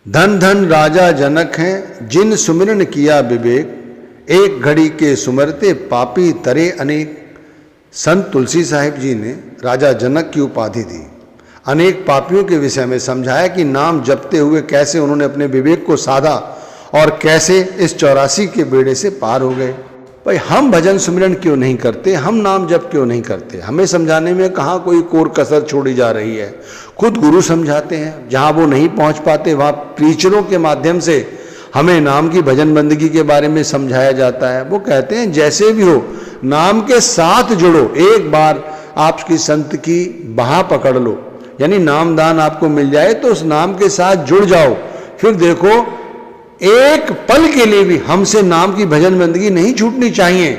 धन धन राजा जनक हैं जिन सुमिरन किया विवेक, एक घड़ी के सुमरते पापी तरे अनेक। संत तुलसी साहिब जी ने राजा जनक की उपाधि दी, अनेक पापियों के विषय में समझाया कि नाम जपते हुए कैसे उन्होंने अपने विवेक को साधा और कैसे इस 84 के बेड़े से पार हो गए। भाई हम भजन सुमिरन क्यों नहीं करते, हम नाम जप क्यों नहीं करते, हमें समझाने में कहाँ कोई कोर कसर छोड़ी जा रही है। खुद गुरु समझाते हैं, जहाँ वो नहीं पहुँच पाते वहाँ प्रीचरों के माध्यम से हमें नाम की भजन बंदगी के बारे में समझाया जाता है। वो कहते हैं जैसे भी हो नाम के साथ जुड़ो, एक बार आपकी संत की बाह पकड़ लो, यानी नामदान आपको मिल जाए तो उस नाम के साथ जुड़ जाओ, फिर देखो एक पल के लिए भी हमसे नाम की भजन बंदगी नहीं छूटनी चाहिए।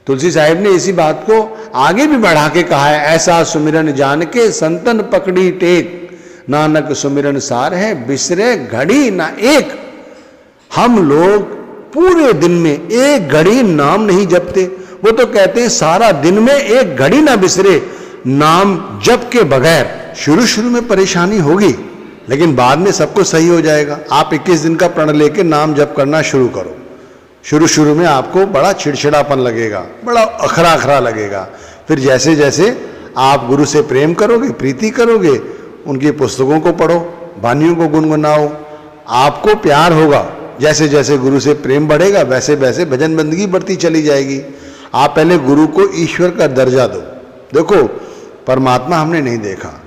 तुलसी साहिब ने इसी बात को आगे भी बढ़ा के कहा है, ऐसा सुमिरन जान के संतन पकड़ी टेक, नानक सुमिरन सार है बिसरे घड़ी ना एक। हम लोग पूरे दिन में एक घड़ी नाम नहीं जपते, वो तो कहते हैं सारा दिन में एक घड़ी ना बिसरे नाम जप के बगैर। शुरू शुरू में परेशानी होगी लेकिन बाद में सब कुछ सही हो जाएगा। आप 21 दिन का प्रण लेके नाम जप करना शुरू करो। शुरू शुरू में आपको बड़ा चिड़चिड़ापन लगेगा, बड़ा अखरा अखरा लगेगा, फिर जैसे जैसे आप गुरु से प्रेम करोगे, प्रीति करोगे, उनकी पुस्तकों को पढ़ो, वाणियों को गुनगुनाओ, आपको प्यार होगा। जैसे जैसे गुरु से प्रेम बढ़ेगा वैसे वैसे भजन बंदगी बढ़ती चली जाएगी। आप पहले गुरु को ईश्वर का दर्जा दो। देखो परमात्मा हमने नहीं देखा,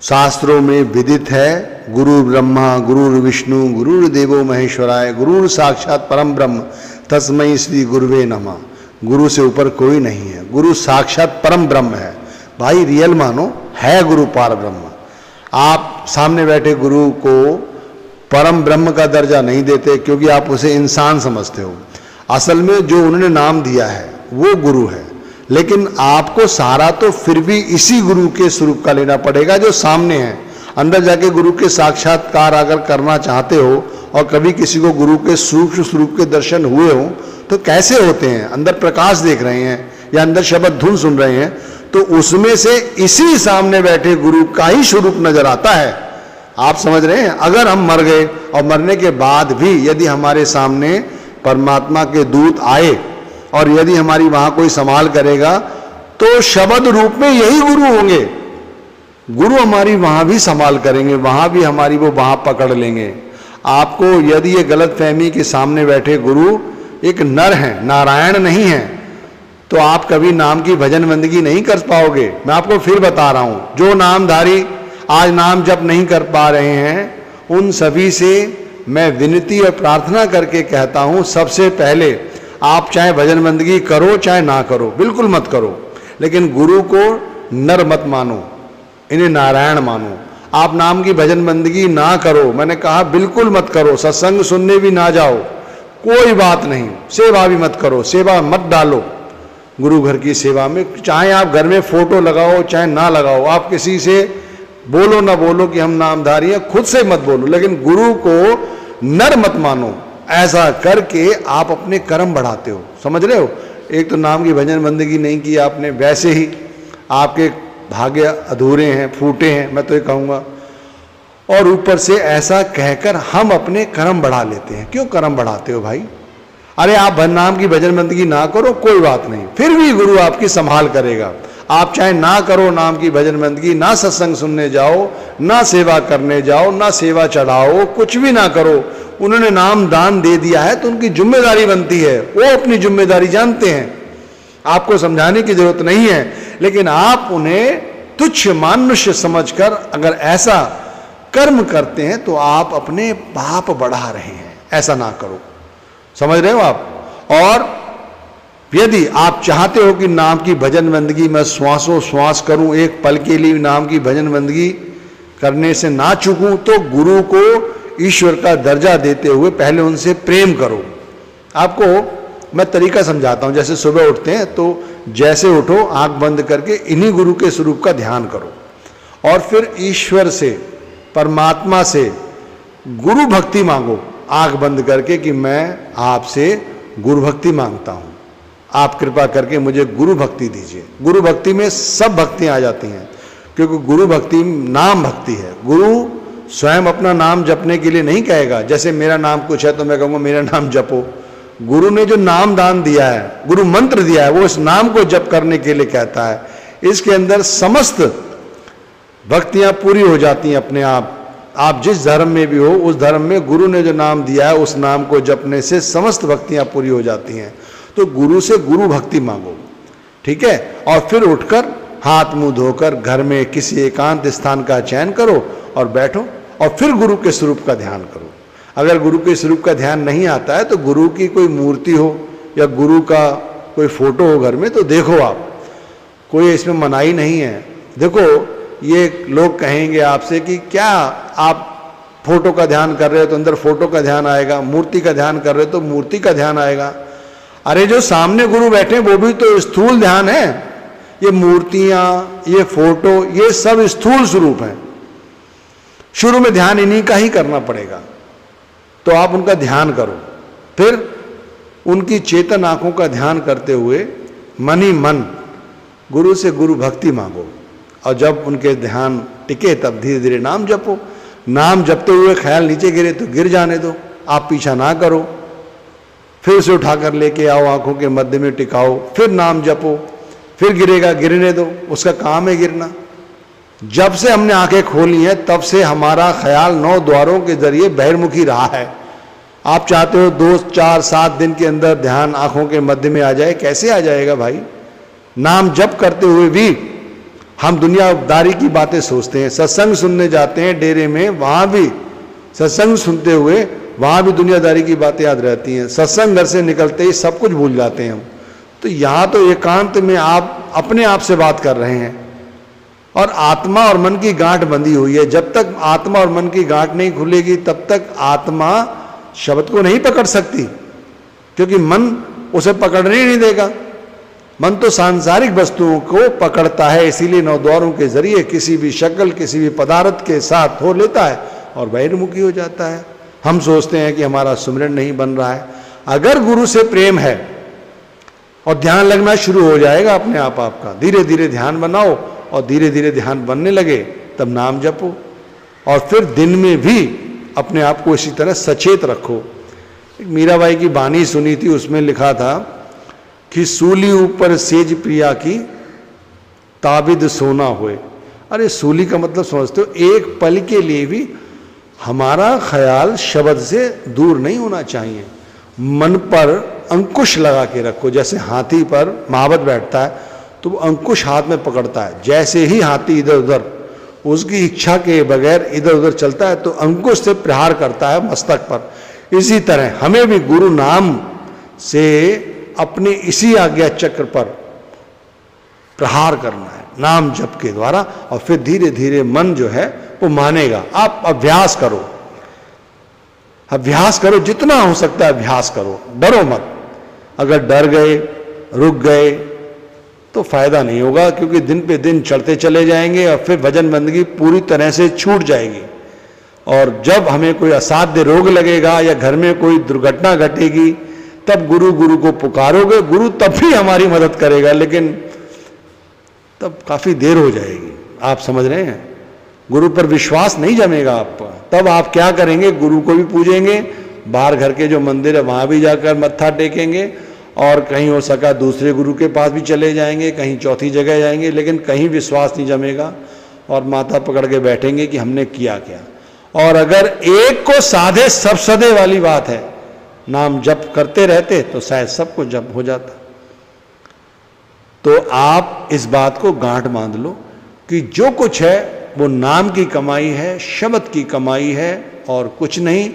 शास्त्रों में विदित है गुरु ब्रह्मा गुरु विष्णु गुरु देवो महेश्वराय गुरु साक्षात परम ब्रह्म तस्मै श्री गुरुवे नमः। गुरु से ऊपर कोई नहीं है, गुरु साक्षात परम ब्रह्म है। भाई रियल मानो, है गुरु पार ब्रह्म। आप सामने बैठे गुरु को परम ब्रह्म का दर्जा नहीं देते क्योंकि आप उसे इंसान समझते हो। असल में जो उन्होंने नाम दिया है वो गुरु है, लेकिन आपको सहारा तो फिर भी इसी गुरु के स्वरूप का लेना पड़ेगा जो सामने है। अंदर जाके गुरु के साक्षात्कार अगर करना चाहते हो और कभी किसी को गुरु के सूक्ष्म स्वरूप के दर्शन हुए हो तो कैसे होते हैं, अंदर प्रकाश देख रहे हैं या अंदर शब्द धुन सुन रहे हैं, तो उसमें से इसी सामने बैठे गुरु का ही स्वरूप नजर आता है। आप समझ रहे हैं। अगर हम मर गए और मरने के बाद भी यदि हमारे सामने परमात्मा के दूत आए और यदि हमारी वहां कोई संभाल करेगा तो शब्द रूप में यही गुरु होंगे। गुरु हमारी वहां भी संभाल करेंगे, वहां भी हमारी वो वहां पकड़ लेंगे। आपको यदि ये गलत फहमी के सामने बैठे गुरु एक नर है, नारायण नहीं है, तो आप कभी नाम की भजन बंदगी नहीं कर पाओगे। मैं आपको फिर बता रहा हूं, जो नामधारी आज नाम जप नहीं कर पा रहे हैं उन सभी से मैं विनती और प्रार्थना करके कहता हूं, सबसे पहले आप चाहे भजन बंदगी करो चाहे ना करो, बिल्कुल मत करो, लेकिन गुरु को नर मत मानो, इन्हें नारायण मानो। आप नाम की भजन बंदगी ना करो, मैंने कहा बिल्कुल मत करो, सत्संग सुनने भी ना जाओ, कोई बात नहीं, सेवा भी मत करो, सेवा मत डालो गुरु घर की सेवा में। चाहे आप घर में फोटो लगाओ चाहे ना लगाओ, आप किसी से बोलो ना बोलो कि हम नामधारी हैं, खुद से मत बोलो, लेकिन गुरु को नर मत मानो। ऐसा करके आप अपने कर्म बढ़ाते हो, समझ रहे हो। एक तो नाम की भजन बंदगी नहीं की आपने, वैसे ही आपके भाग्य अधूरे हैं, फूटे हैं, मैं तो ये कहूँगा। और ऊपर से ऐसा कहकर हम अपने कर्म बढ़ा लेते हैं। क्यों कर्म बढ़ाते हो भाई? अरे आप नाम की भजन बंदगी ना करो कोई बात नहीं, फिर भी गुरु आपकी संभाल करेगा। आप चाहे ना करो नाम की भजन बंदगी, ना सत्संग सुनने जाओ, ना सेवा करने जाओ, ना सेवा चढ़ाओ, कुछ भी ना करो, उन्होंने नाम दान दे दिया है तो उनकी जिम्मेदारी बनती है, वो अपनी जिम्मेदारी जानते हैं, आपको समझाने की जरूरत नहीं है। लेकिन आप उन्हें तुच्छ मानुष्य समझकर अगर ऐसा कर्म करते हैं तो आप अपने पाप बढ़ा रहे हैं। ऐसा ना करो, समझ रहे हो आप। और यदि आप चाहते हो कि नाम की भजन बंदगी मैं श्वासों श्वास करूं, एक पल के लिए नाम की भजन बंदगी करने से ना चूकूं, तो गुरु को ईश्वर का दर्जा देते हुए पहले उनसे प्रेम करो। आपको मैं तरीका समझाता हूं। जैसे सुबह उठते हैं तो जैसे उठो आंख बंद करके इन्हीं गुरु के स्वरूप का ध्यान करो और फिर ईश्वर से, परमात्मा से गुरु भक्ति मांगो आंख बंद करके कि मैं आपसे गुरु भक्ति मांगता हूं, आप कृपा करके मुझे गुरु भक्ति दीजिए। गुरु भक्ति में सब भक्तियां आ जाती हैं क्योंकि गुरु भक्ति नाम भक्ति है। गुरु स्वयं अपना नाम जपने के लिए नहीं कहेगा। जैसे मेरा नाम कुछ है तो मैं कहूँगा मेरा नाम जपो। गुरु ने जो नाम दान दिया है, गुरु मंत्र दिया है, वो इस नाम को जप करने के लिए कहता है। इसके अंदर समस्त भक्तियां पूरी हो जाती हैं अपने आप। आप जिस धर्म में भी हो, उस धर्म में गुरु ने जो नाम दिया है, उस नाम को जपने से समस्त भक्तियां पूरी हो जाती हैं। तो गुरु से गुरु भक्ति मांगो, ठीक है। और फिर उठकर हाथ मुंह धोकर घर में किसी एकांत स्थान का चयन करो और बैठो और फिर गुरु के स्वरूप का ध्यान करो। अगर गुरु के स्वरूप का ध्यान नहीं आता है तो गुरु की कोई मूर्ति हो या गुरु का कोई फोटो हो घर में तो देखो आप, कोई इसमें मनाही नहीं है। देखो, ये लोग कहेंगे आपसे कि क्या आप फोटो का ध्यान कर रहे हो तो अंदर फोटो का ध्यान आएगा, मूर्ति का ध्यान कर रहे हो तो मूर्ति का ध्यान आएगा। अरे जो सामने गुरु बैठे वो भी तो स्थूल ध्यान है। ये मूर्तियां, ये फोटो, ये सब स्थूल स्वरूप है। शुरू में ध्यान इन्हीं का ही करना पड़ेगा। तो आप उनका ध्यान करो, फिर उनकी चेतन आंखों का ध्यान करते हुए मन ही मन गुरु से गुरु भक्ति मांगो। और जब उनके ध्यान टिके तब धीरे धीरे नाम जपो। नाम जपते हुए ख्याल नीचे गिरे तो गिर जाने दो, आप पीछा ना करो। फिर उसे उठाकर लेके आओ, आंखों के मध्य में टिकाओ, फिर नाम जपो। फिर गिरेगा, गिरने दो, उसका काम है गिरना। जब से हमने आंखें खोली हैं तब से हमारा ख्याल 9 द्वारों के जरिए बहिर्मुखी रहा है। आप चाहते हो 2, 4, 7 दिन के अंदर ध्यान आंखों के मध्य में आ जाए, कैसे आ जाएगा भाई? नाम जप करते हुए भी हम दुनियादारी की बातें सोचते हैं। सत्संग सुनने जाते हैं डेरे में, वहां भी सत्संग सुनते हुए वहां भी दुनियादारी की बातें याद रहती हैं। सत्संग घर से निकलते ही सब कुछ भूल जाते हैं हम। तो यहाँ तो एकांत में आप अपने आप से बात कर रहे हैं और आत्मा और मन की गांठ बंधी हुई है। जब तक आत्मा और मन की गांठ नहीं खुलेगी तब तक आत्मा शब्द को नहीं पकड़ सकती, क्योंकि मन उसे पकड़ने ही नहीं देगा। मन तो सांसारिक वस्तुओं को पकड़ता है, इसीलिए 9 द्वारों के जरिए किसी भी शक्ल, किसी भी पदार्थ के साथ हो लेता है और बहिर्मुखी हो जाता है। हम सोचते हैं कि हमारा सुमिरन नहीं बन रहा है। अगर गुरु से प्रेम है और ध्यान लगना शुरू हो जाएगा अपने आप आपका, धीरे धीरे ध्यान बनाओ और धीरे धीरे ध्यान बनने लगे तब नाम जपो। और फिर दिन में भी अपने आप को इसी तरह सचेत रखो। एक मीराबाई की बानी सुनी थी, उसमें लिखा था कि सूली ऊपर सेज प्रिया की ताबिद सोना होए। अरे सूली का मतलब समझते हो? एक पल के लिए भी हमारा ख्याल शब्द से दूर नहीं होना चाहिए। मन पर अंकुश लगा के रखो। जैसे हाथी पर महावत बैठता है तो वो अंकुश हाथ में पकड़ता है। जैसे ही हाथी इधर उधर उसकी इच्छा के बगैर इधर उधर चलता है तो अंकुश से प्रहार करता है मस्तक पर। इसी तरह हमें भी गुरु नाम से अपने इसी आज्ञा चक्र पर प्रहार करना है नाम जप के द्वारा। और फिर धीरे धीरे मन जो है वो मानेगा। आप अभ्यास करो, अभ्यास करो, जितना हो सकता है अभ्यास करो, डरो मत। अगर डर गए, रुक गए तो फायदा नहीं होगा, क्योंकि दिन पे दिन चढ़ते चले जाएंगे और फिर भजन बंदगी पूरी तरह से छूट जाएगी। और जब हमें कोई असाध्य रोग लगेगा या घर में कोई दुर्घटना घटेगी तब गुरु गुरु को पुकारोगे, गुरु तब भी हमारी मदद करेगा, लेकिन तब काफी देर हो जाएगी। आप समझ रहे हैं? गुरु पर विश्वास नहीं जमेगा आपका। तब आप क्या करेंगे? गुरु को भी पूजेंगे, बाहर घर के जो मंदिर है वहां भी जाकर मत्था टेकेंगे, और कहीं हो सका दूसरे गुरु के पास भी चले जाएंगे, कहीं चौथी जगह जाएंगे, लेकिन कहीं विश्वास नहीं जमेगा और माथा पकड़ के बैठेंगे कि हमने किया क्या। और अगर एक को साधे सब सदे वाली बात है, नाम जप करते रहते तो शायद सब कुछ जप हो जाता। तो आप इस बात को गांठ बांध लो कि जो कुछ है वो नाम की कमाई है, शब्द की कमाई है और कुछ नहीं।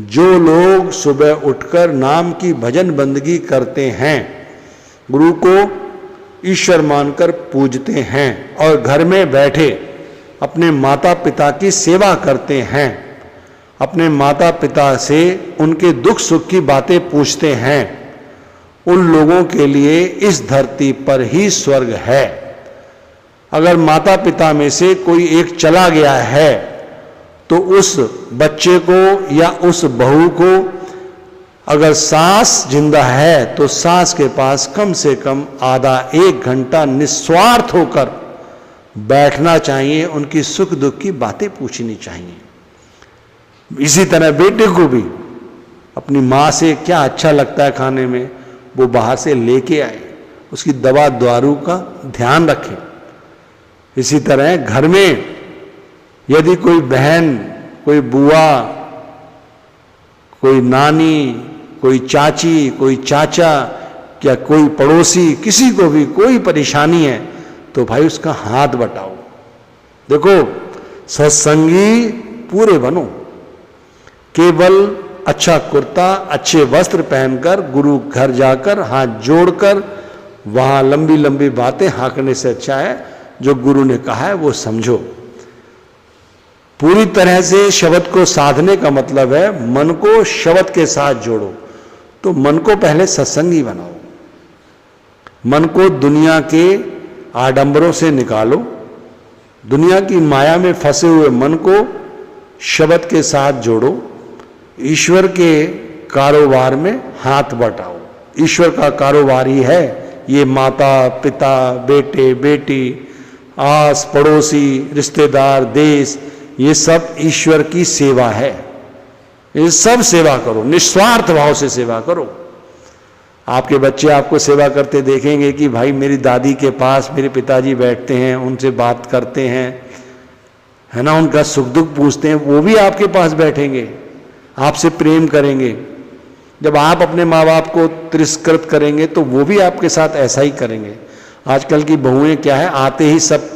जो लोग सुबह उठकर नाम की भजन बंदगी करते हैं, गुरु को ईश्वर मानकर पूजते हैं और घर में बैठे अपने माता पिता की सेवा करते हैं, अपने माता पिता से उनके दुख सुख की बातें पूछते हैं, उन लोगों के लिए इस धरती पर ही स्वर्ग है। अगर माता पिता में से कोई एक चला गया है तो उस बच्चे को या उस बहू को, अगर सास जिंदा है तो सास के पास कम से कम आधा 1 घंटा निस्वार्थ होकर बैठना चाहिए, उनकी सुख दुख की बातें पूछनी चाहिए। इसी तरह बेटे को भी अपनी माँ से क्या अच्छा लगता है खाने में, वो बाहर से लेके आए, उसकी दवा दारू का ध्यान रखें। इसी तरह घर में यदि कोई बहन, कोई बुआ, कोई नानी, कोई चाची, कोई चाचा या कोई पड़ोसी, किसी को भी कोई परेशानी है तो भाई उसका हाथ बटाओ। देखो, सत्संगी पूरे बनो, केवल अच्छा कुर्ता, अच्छे वस्त्र पहनकर गुरु घर जाकर हाथ जोड़कर वहां लंबी लंबी बातें हाँकने से अच्छा है जो गुरु ने कहा है वो समझो। पूरी तरह से शब्द को साधने का मतलब है मन को शब्द के साथ जोड़ो। तो मन को पहले सत्संगी बनाओ, मन को दुनिया के आडंबरों से निकालो, दुनिया की माया में फंसे हुए मन को शब्द के साथ जोड़ो, ईश्वर के कारोबार में हाथ बटाओ। ईश्वर का कारोबार ही है ये माता पिता, बेटे बेटी, आस पड़ोसी, रिश्तेदार, देश, ये सब ईश्वर की सेवा है। ये सब सेवा करो, निस्वार्थ भाव से सेवा करो। आपके बच्चे आपको सेवा करते देखेंगे कि भाई मेरी दादी के पास मेरे पिताजी बैठते हैं, उनसे बात करते हैं, है ना, उनका सुख दुख पूछते हैं, वो भी आपके पास बैठेंगे, आपसे प्रेम करेंगे। जब आप अपने माँ बाप को तिरस्कृत करेंगे तो वो भी आपके साथ ऐसा ही करेंगे। आजकल की बहुएं क्या है, आते ही सब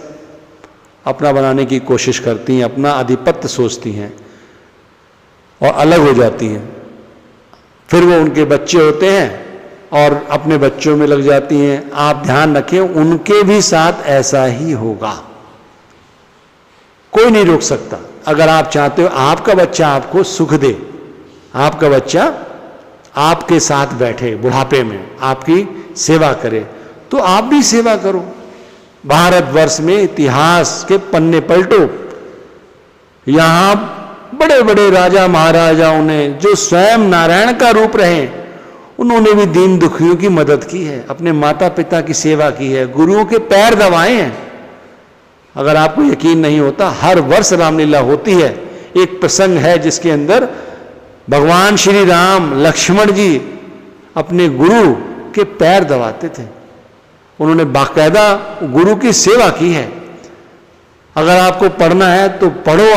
अपना बनाने की कोशिश करती हैं, अपना आधिपत्य सोचती हैं और अलग हो जाती हैं। फिर वो उनके बच्चे होते हैं और अपने बच्चों में लग जाती हैं। आप ध्यान रखें, उनके भी साथ ऐसा ही होगा, कोई नहीं रोक सकता। अगर आप चाहते हो आपका बच्चा आपको सुख दे, आपका बच्चा आपके साथ बैठे बुढ़ापे में, आपकी सेवा करे, तो आप भी सेवा करो। भारतवर्ष में इतिहास के पन्ने पलटो, यहां बड़े बड़े राजा महाराजाओं ने जो स्वयं नारायण का रूप रहे, उन्होंने भी दीन दुखियों की मदद की है, अपने माता पिता की सेवा की है, गुरुओं के पैर दबाए हैं। अगर आपको यकीन नहीं होता, हर वर्ष रामलीला होती है। एक प्रसंग है जिसके अंदर भगवान श्री राम लक्ष्मण जी अपने गुरु के पैर दबाते थे, उन्होंने बाकायदा गुरु की सेवा की है। अगर आपको पढ़ना है तो पढ़ो,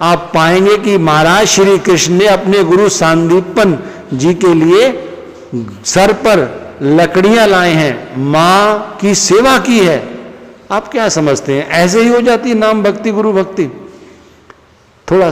आप पाएंगे कि महाराज श्री कृष्ण ने अपने गुरु सांदीपन जी के लिए सर पर लकड़ियां लाए हैं, मां की सेवा की है। आप क्या समझते हैं ऐसे ही हो जाती है नाम भक्ति, गुरु भक्ति? थोड़ा